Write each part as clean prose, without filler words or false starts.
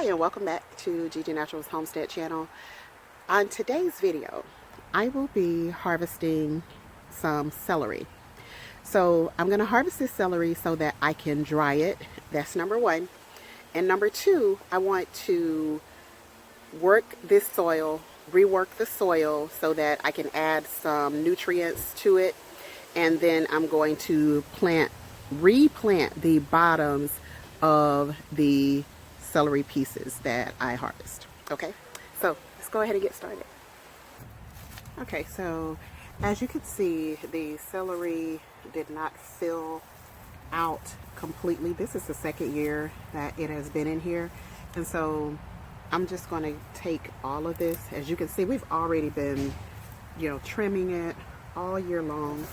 Hi and welcome back to Gigi Naturals Homestead channel. On today's video, I will be harvesting some celery. So I'm going to harvest this celery so that I can dry it. That's number one. And number two, I want to work this soil, rework the soil so that I can add some nutrients to it. And then I'm going to replant the bottoms of the celery pieces that I harvest. Okay, so let's go ahead and get started. Okay, so as you can see, the celery did not fill out completely. This is the second year that it has been in here, and so I'm just going to take all of this. As you can see, we've already been, trimming it all year long,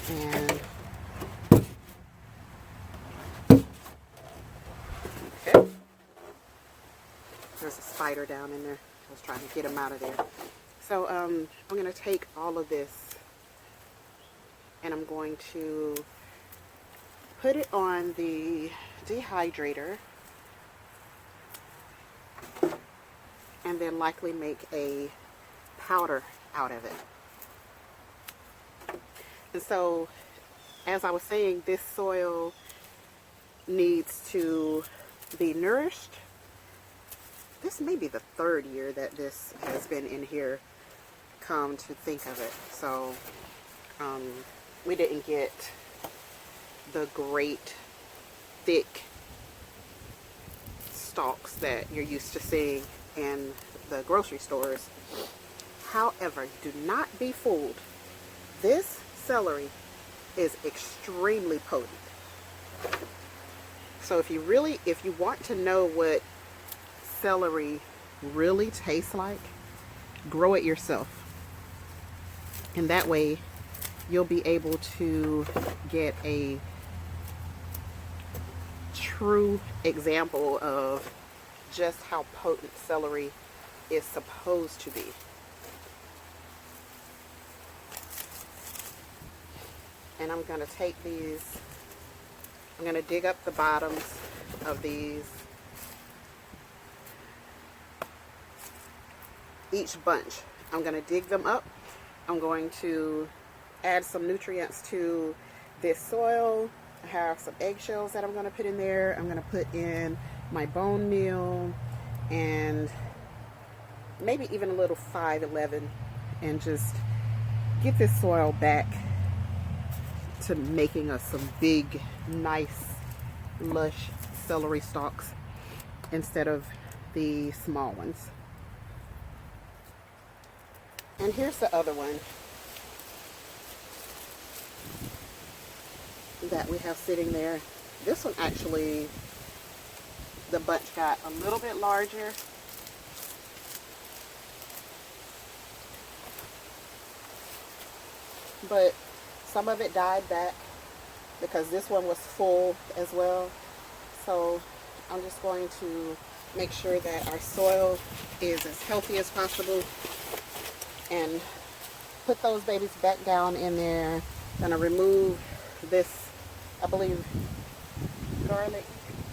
and okay. There's a spider down in there. I was trying to get him out of there. So I'm going to take all of this and I'm going to put it on the dehydrator and then likely make a powder out of it. And so, as I was saying, this soil needs to be nourished. This may be the third year that this has been in here, come to think of it. So we didn't get the great thick stalks that you're used to seeing in the grocery stores. However, do not be fooled. This celery is extremely potent. So if you want to know what celery really tastes like, grow it yourself, and that way you'll be able to get a true example of just how potent celery is supposed to be. And I'm going to take these, I'm going to dig up the bottoms of these, each bunch. I'm going to dig them up. I'm going to add some nutrients to this soil. I have some eggshells that I'm going to put in there. I'm going to put in my bone meal and maybe even a little 5-11 and just get this soil back to making us some big, nice, lush celery stalks instead of the small ones. And here's the other one that we have sitting there. This one actually, the bunch got a little bit larger. But some of it died back because this one was full as well. So I'm just going to make sure that our soil is as healthy as possible and put those babies back down in there. Gonna remove this, I believe, garlic.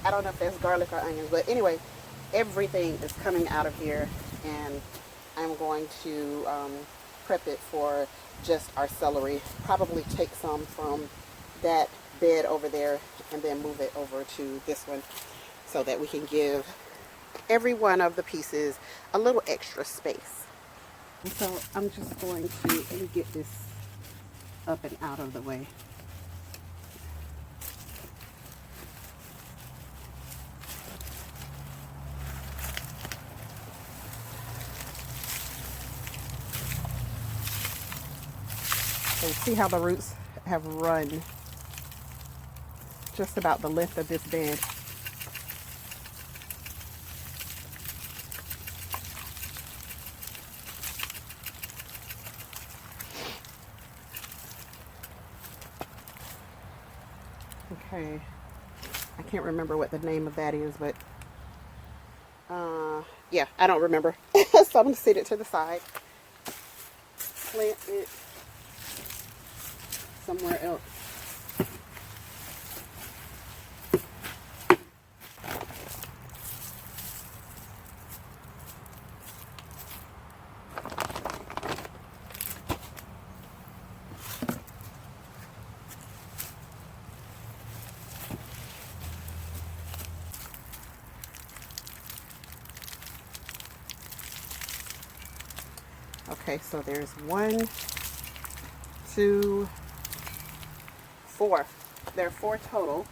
I don't know if that's garlic or onions, but anyway, everything is coming out of here, and I'm going to prep it for just our celery. Probably take some from that bed over there and then move it over to this one so that we can give every one of the pieces a little extra space. So I'm just going to, let me get this up and out of the way. So see how the roots have run just about the length of this bed. Okay, I can't remember what the name of that is, but yeah, I don't remember. So I'm going to set it to the side, plant it somewhere else. Okay, so there's 1, 2, 4. There are 4 total.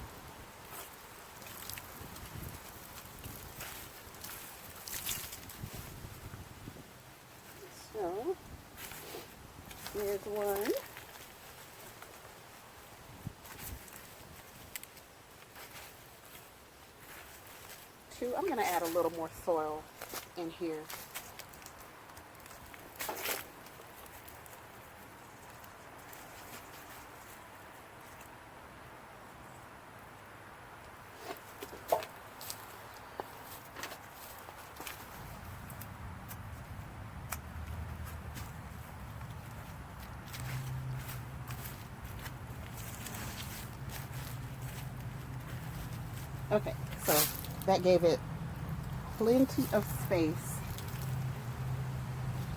So here's 1. 2. I'm going to add a little more soil in here. Okay, so that gave it plenty of space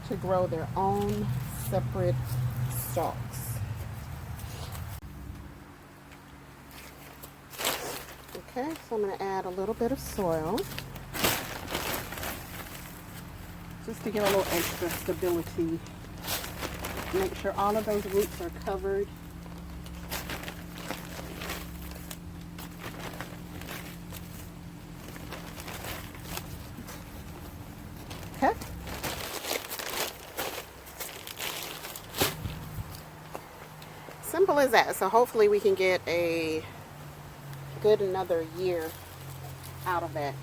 to grow their own separate stalks. Okay, so I'm going to add a little bit of soil just to get a little extra stability. Make sure all of those roots are covered. Okay. Simple as that. So hopefully we can get a good another year out of that.